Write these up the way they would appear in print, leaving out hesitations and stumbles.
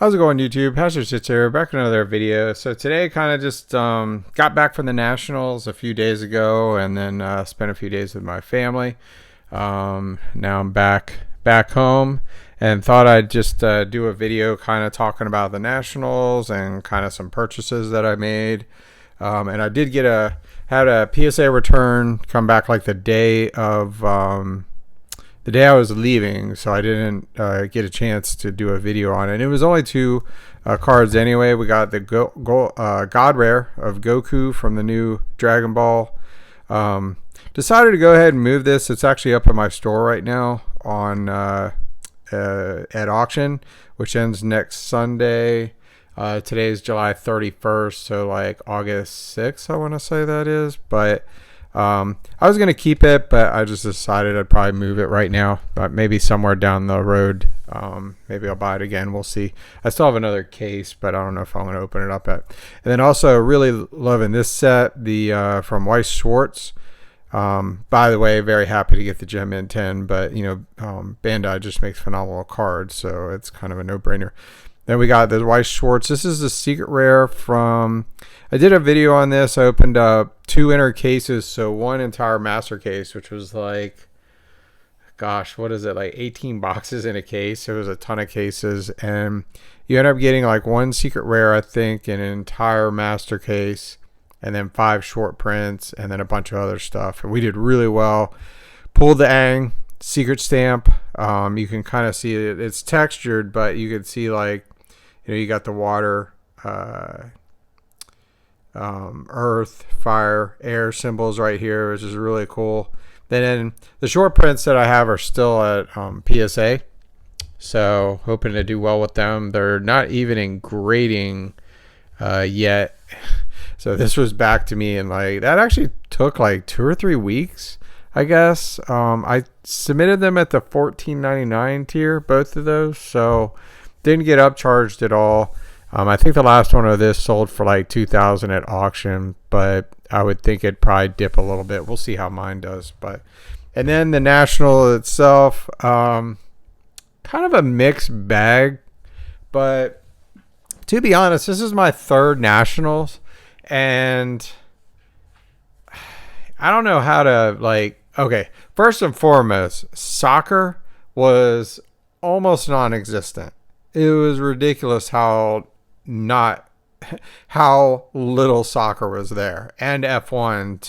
How's it going, YouTube? Pastor Sits here, back with another video. So today, kind of just got back from the Nationals a few days ago, and then spent a few days with my family. Now I'm back home, and thought I'd just do a video, kind of talking about the Nationals and kind of some purchases that I made. And I did had a PSA return come back like the day I was leaving, so I didn't get a chance to do a video on it. It was only two cards anyway. We got the God Rare of Goku from the new Dragon Ball. Decided to go ahead and move this. It's actually up in my store right now on at auction, which ends next Sunday. Today's July 31st, so like August 6th, I want to say that is. But I was going to keep it, but I just decided I'd probably move it right now. But maybe somewhere down the road, maybe I'll buy it again. We'll see. I still have another case, but I don't know if I'm going to open it up yet. And then also really loving this set, the from Weiss Schwarz. By the way, very happy to get the Gem Mint 10, but Bandai just makes phenomenal cards, so it's kind of a no-brainer. Then we got the Weiss Schwarz. This is the secret rare from, I did a video on this. I opened up two inner cases, so one entire master case, which was like, gosh, what is it, like 18 boxes in a case. It was a ton of cases, and you end up getting like one secret rare, I think, in an entire master case, and then 5 short prints, and then a bunch of other stuff. And we did really well. Pulled the Aang secret stamp. You can kind of see it. It's textured, but you can see, like, you got the water, earth, fire, air symbols right here, which is really cool. Then the short prints that I have are still at PSA, so hoping to do well with them. They're not even in grading yet, so this was back to me, and like that actually took like 2 or 3 weeks, I guess. I submitted them at the $14.99 tier, both of those, so didn't get upcharged at all. I think the last one of this sold for like $2,000 at auction, but I would think it'd probably dip a little bit. We'll see how mine does. And then the National itself, kind of a mixed bag, but to be honest, this is my third Nationals, and I don't know how to, like, okay, first and foremost, soccer was almost non-existent. It was ridiculous how little soccer was there, and F1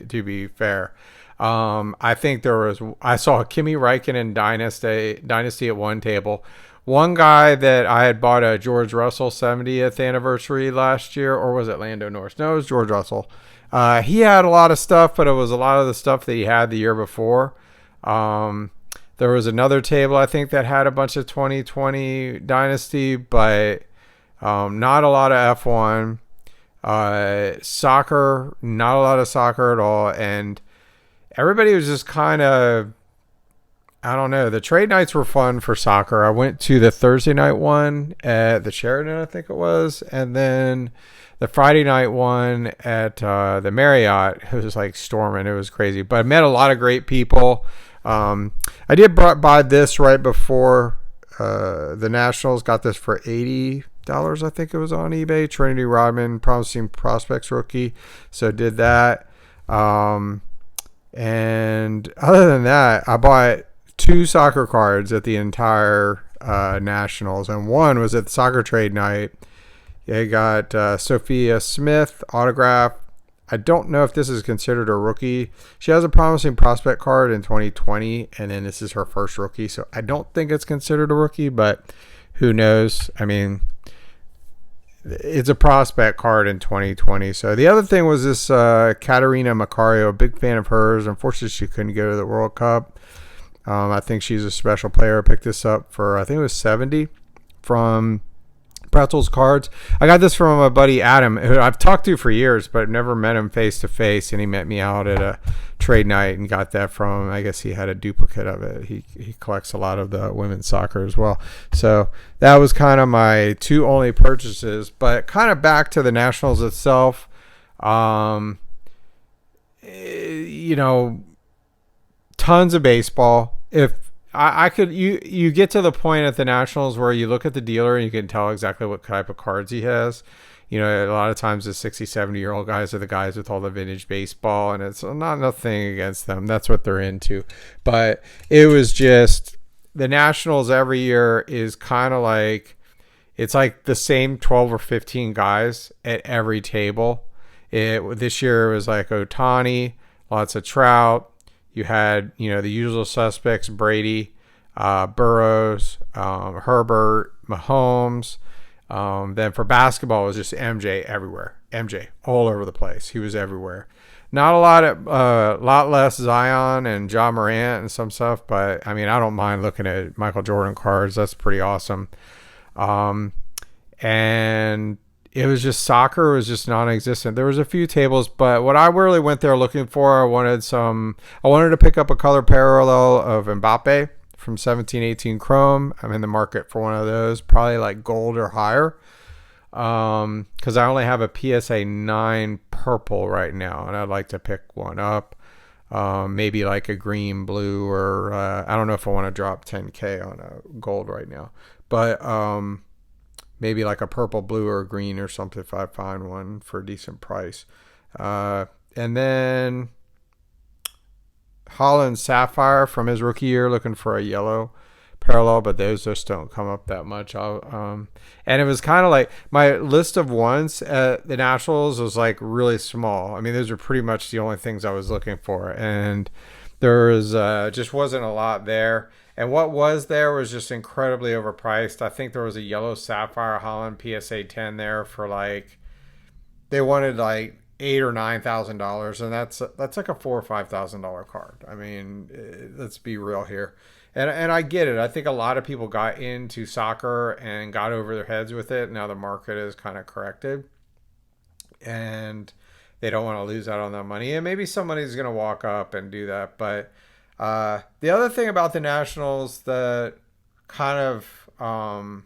to be fair. I think I saw Kimi Räikkönen Dynasty at one table. One guy that I had bought a George Russell 70th anniversary last year, or was it Lando Norris? No, it was George Russell. He had a lot of stuff, but it was a lot of the stuff that he had the year before. There was another table, I think, that had a bunch of 2020 Dynasty, but not a lot of F1. Soccer, not a lot of soccer at all. And everybody was just kind of, I don't know. The trade nights were fun for soccer. I went to the Thursday night one at the Sheraton, I think it was. And then the Friday night one at the Marriott. It was like storming. It was crazy. But I met a lot of great people. I did buy this right before the Nationals. Got this for $80, I think it was on eBay. Trinity Rodman, promising prospects rookie. So did that. And other than that, I bought 2 soccer cards at the entire Nationals, and one was at the soccer trade night. I got Sophia Smith autograph. I don't know if this is considered a rookie. She has a promising prospect card in 2020, and then this is her first rookie, so I don't think it's considered a rookie, but who knows? I mean, it's a prospect card in 2020. So the other thing was this Katerina Macario, a big fan of hers. Unfortunately, she couldn't go to the World Cup. I think she's a special player. I picked this up for, I think it was $70 from Pretzel's Cards. I got this from my buddy Adam, who I've talked to for years, but never met him face to face. And he met me out at a trade night and got that from him. I guess he had a duplicate of it. He collects a lot of the women's soccer as well. So that was kind of my 2 only purchases. But kind of back to the Nationals itself. Tons of baseball. If I could you get to the point at the Nationals where you look at the dealer and you can tell exactly what type of cards he has. You know, a lot of times the 60, 70-year-old guys are the guys with all the vintage baseball, and it's not nothing against them. That's what they're into. But it was just the Nationals every year is kind of like it's like the same 12 or 15 guys at every table. This year it was like Ohtani, lots of Trout. You had, you know, the usual suspects, Brady, Burrows, Herbert, Mahomes. Then for basketball, it was just MJ everywhere. MJ all over the place. He was everywhere. Not a lot less Zion and Ja Morant and some stuff, but I mean, I don't mind looking at Michael Jordan cards. That's pretty awesome. And it was just soccer was just non-existent. There was a few tables, but what I really went there looking for, I wanted to pick up a color parallel of Mbappe from 1718 Chrome. I'm in the market for one of those, probably like gold or higher. Because I only have a PSA 9 purple right now, and I'd like to pick one up. Maybe like a green, blue, or I don't know if I want to drop 10K on a gold right now, but maybe like a purple, blue, or green or something if I find one for a decent price. And then Holland Sapphire from his rookie year, looking for a yellow parallel, but those just don't come up that much. And it was kind of like my list of ones at the Nationals was like really small. I mean, those are pretty much the only things I was looking for, and there was just wasn't a lot there. And what was there was just incredibly overpriced. I think there was a yellow Sapphire Holland PSA 10 there for like, they wanted like $8,000 or $9,000, and that's like a $4,000 or $5,000 card. I mean, let's be real here. And I get it. I think a lot of people got into soccer and got over their heads with it. Now the market is kind of corrected, and they don't want to lose out on that money. And maybe somebody's going to walk up and do that. But the other thing about the Nationals that kind of, no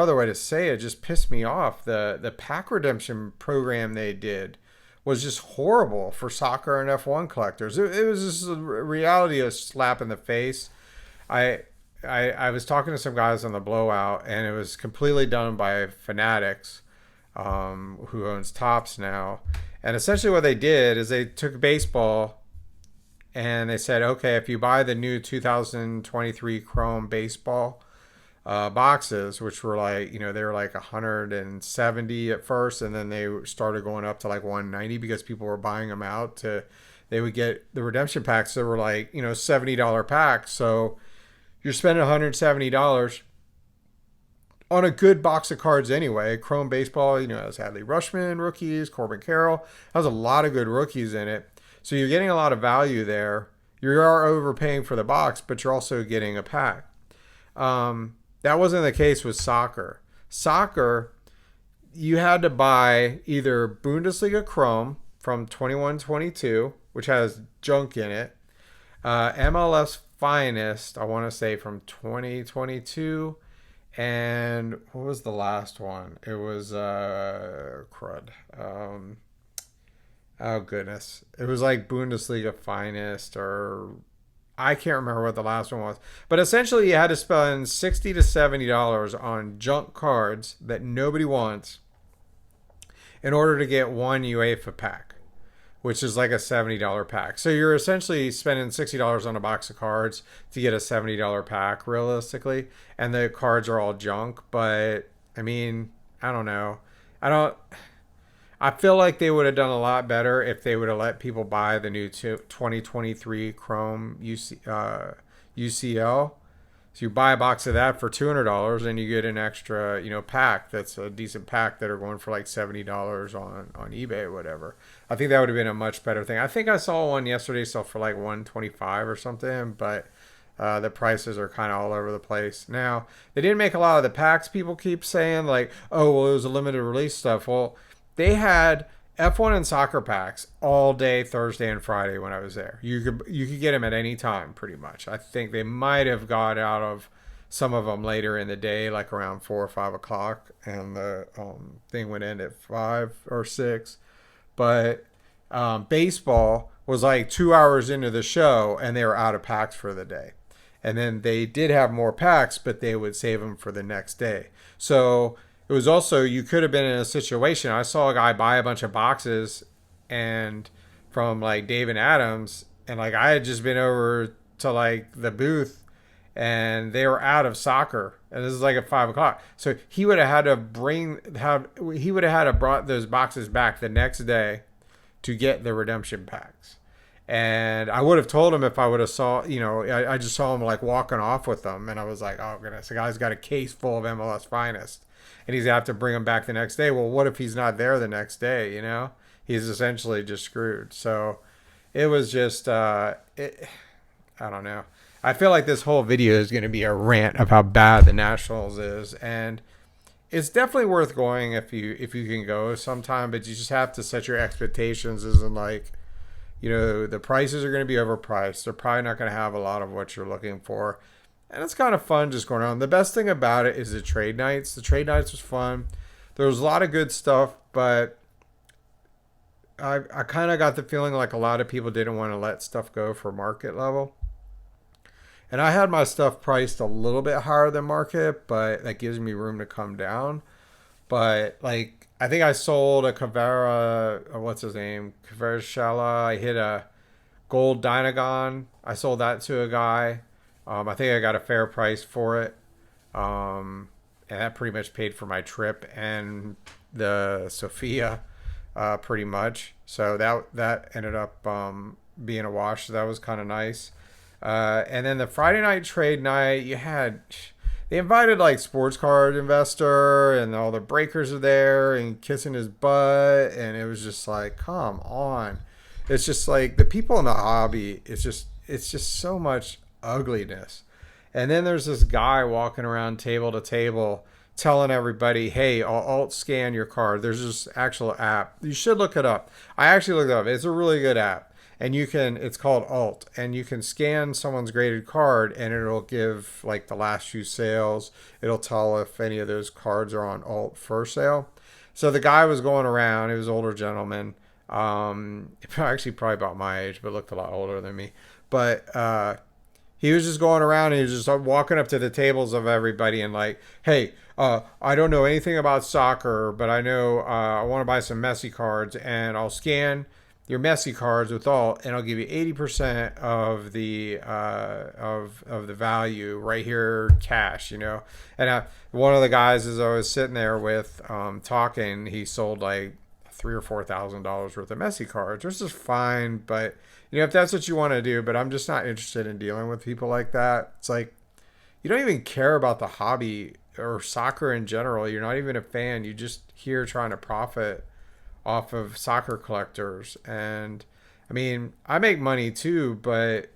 other way to say it, just pissed me off. The pack redemption program they did was just horrible for soccer and F1 collectors. It was just a reality, a slap in the face. I was talking to some guys on the Blowout, and it was completely done by Fanatics, who owns Topps now. And essentially what they did is they took baseball and they said, okay, if you buy the new 2023 Chrome baseball boxes, which were like, you know, they were like 170 at first, and then they started going up to like 190 because people were buying them out they would get the redemption packs that were like, you know, $70 packs. So you're spending $170 on a good box of cards anyway. Chrome baseball, you know, has Adley Rutschman rookies, Corbin Carroll, has a lot of good rookies in it. So you're getting a lot of value there. You are overpaying for the box, but you're also getting a pack. That wasn't the case with soccer. Soccer, you had to buy either Bundesliga Chrome from 21-22, which has junk in it, MLS Finest, I want to say from 2022, and what was the last one? It was crud. Oh goodness, it was like Bundesliga Finest, or I can't remember what the last one was. But essentially, you had to spend $60 to $70 on junk cards that nobody wants in order to get one UEFA pack, which is like a $70 pack. So you're essentially spending $60 on a box of cards to get a $70 pack, realistically. And the cards are all junk. But, I mean, I don't know. I feel like they would have done a lot better if they would have let people buy the new 2023 Chrome UCL. So you buy a box of that for $200 and you get an extra, you know, pack that's a decent pack that are going for like $70 on eBay or whatever. I think that would have been a much better thing. I think I saw one yesterday sell for like $125 or something, but the prices are kind of all over the place. Now, they didn't make a lot of the packs. People keep saying like, oh, well, it was a limited release stuff. Well, they had F1 and soccer packs all day Thursday and Friday when I was there. You could get them at any time, pretty much. I think they might have got out of some of them later in the day, like around 4 or 5 o'clock, and the thing would end at 5 or 6. But baseball was like 2 hours into the show and they were out of packs for the day. And then they did have more packs, but they would save them for the next day. So it was also, you could have been in a situation. I saw a guy buy a bunch of boxes and from like Dave and Adams, and like I had just been over to like the booth and they were out of soccer. And this is like at 5 o'clock. So he would have had to brought those boxes back the next day to get the redemption packs. And I would have told him if I would have saw, I just saw him like walking off with them. And I was like, oh goodness, the guy's got a case full of MLS Finest. And he's going to have to bring them back the next day. Well, what if he's not there the next day, He's essentially just screwed. So it was just, I don't know. I feel like this whole video is going to be a rant of how bad the Nationals is. And it's definitely worth going if you can go sometime. But you just have to set your expectations as in like, the prices are going to be overpriced. They're probably not going to have a lot of what you're looking for. And it's kind of fun just going around. The best thing about it is the trade nights. The trade nights was fun. There was a lot of good stuff, but I kind of got the feeling like a lot of people didn't want to let stuff go for market level. And I had my stuff priced a little bit higher than market, but that gives me room to come down. But like, I think I sold a Kavara, what's his name? Kvaratskhelia. I hit a gold Dynagon. I sold that to a guy. I think I got a fair price for it. And that pretty much paid for my trip and the Sophia, pretty much. So that ended up being a wash. So that was kind of nice. And then the Friday night trade night, they invited like sports card investor and all the breakers are there and kissing his butt. And it was just like, come on. It's just like the people in the hobby, it's just so much ugliness. And then there's this guy walking around table to table telling everybody, hey, I'll alt scan your card. There's this actual app. You should look it up. I actually looked it up. It's a really good app. And it's called Alt, and you can scan someone's graded card and it'll give like the last few sales. It'll tell if any of those cards are on Alt for sale. So the guy was going around, he was an older gentleman, actually probably about my age, but looked a lot older than me. But he was just going around and he was just walking up to the tables of everybody and like, hey, I don't know anything about soccer, but I know I want to buy some Messi cards and I'll scan your Messi cards with Alt, and I'll give you 80% of the of the value right here, cash, And one of the guys, as I was sitting there with talking, he sold like $3,000 or $4,000 worth of Messi cards, which is fine, but if that's what you want to do. But I'm just not interested in dealing with people like that. It's like you don't even care about the hobby or soccer in general. You're not even a fan. You're just here trying to profit off of soccer collectors. And I mean, I make money too, but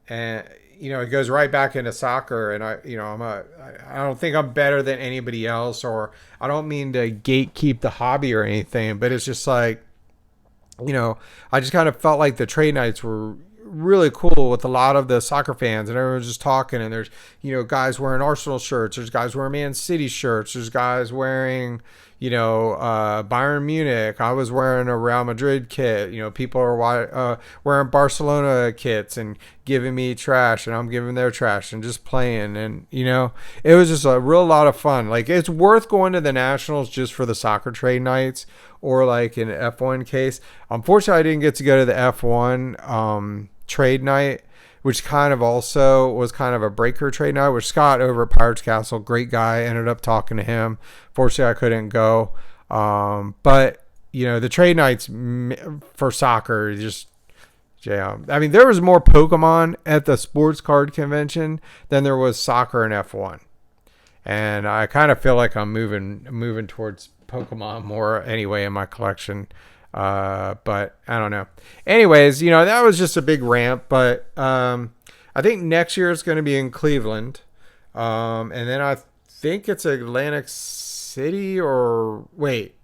it goes right back into soccer. And I don't think I'm better than anybody else, or I don't mean to gatekeep the hobby or anything, but it's just like, I just kind of felt like the trade nights were really cool with a lot of the soccer fans, and everyone's just talking, and there's guys wearing Arsenal shirts, there's guys wearing Man City shirts, there's guys wearing Bayern Munich. I was wearing a Real Madrid kit. People are wearing Barcelona kits and giving me trash, and I'm giving their trash, and just playing. And it was just a real lot of fun. Like, it's worth going to the Nationals just for the soccer trade nights, or like in F1 case. Unfortunately, I didn't get to go to the F1 trade night, which kind of also was kind of a breaker trade night, with Scott over at Pirates Castle. Great guy. Ended up talking to him. Fortunately, I couldn't go. But the trade nights for soccer, just, yeah. I mean, there was more Pokemon at the sports card convention than there was soccer and F1. And I kind of feel like I'm moving towards Pokemon more anyway in my collection. But I don't know. Anyways, that was just a big rant, but I think next year it's going to be in Cleveland. And then I think it's Atlantic City, or wait,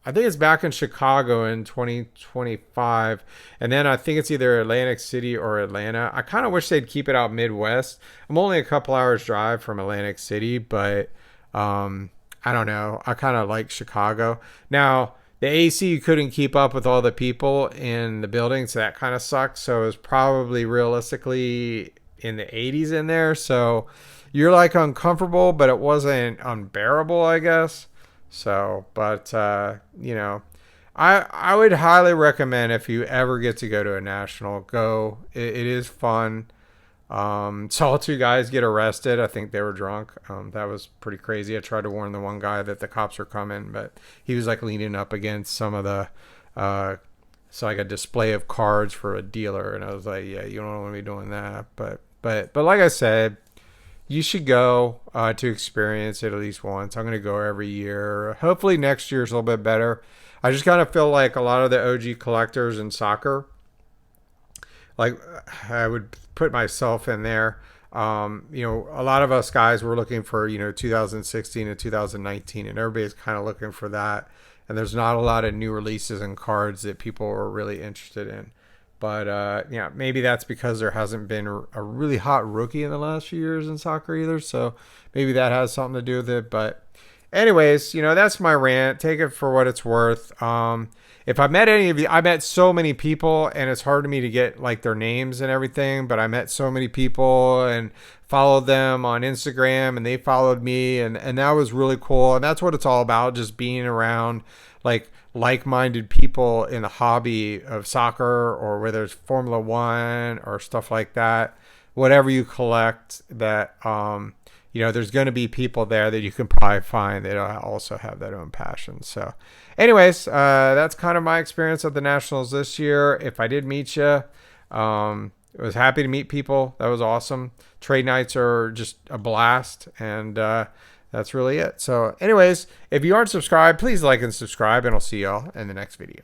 I think it's back in Chicago in 2025. And then I think it's either Atlantic City or Atlanta. I kind of wish they'd keep it out Midwest. I'm only a couple hours drive from Atlantic City, but I don't know. I kind of like Chicago. Now, The AC, you couldn't keep up with all the people in the building, so that kind of sucked. So it was probably realistically in the 80s in there. So you're like uncomfortable, but it wasn't unbearable, I guess. So, but you know, I would highly recommend if you ever get to go to a national, go. It is fun. Saw two guys get arrested. I think they were drunk. That was pretty crazy. I tried to warn the one guy that the cops were coming, but he was like leaning up against some of the, so like a display of cards for a dealer, and I was like, yeah, you don't want to be doing that. But like I said, you should go to experience it at least once. I'm gonna go every year. Hopefully next year's a little bit better. I just kind of feel like a lot of the OG collectors in soccer, like I would put myself in there. You know, a lot of us guys were looking for, 2016 and 2019, and everybody's kind of looking for that. And there's not a lot of new releases and cards that people are really interested in. But yeah, maybe that's because there hasn't been a really hot rookie in the last few years in soccer either. So maybe that has something to do with it. But anyways, that's my rant. Take it for what it's worth. If I met any of you, I met so many people, and it's hard to me to get like their names and everything, but I met so many people and followed them on Instagram, and they followed me, and that was really cool. And that's what it's all about, just being around like-minded people in the hobby of soccer, or whether it's Formula One or stuff like that. Whatever you collect, that there's going to be people there that you can probably find that also have that own passion. So anyways, that's kind of my experience at the Nationals this year. If I did meet you, I was happy to meet people. That was awesome. Trade nights are just a blast, and that's really it. So anyways, if you aren't subscribed, please like and subscribe, and I'll see y'all in the next video.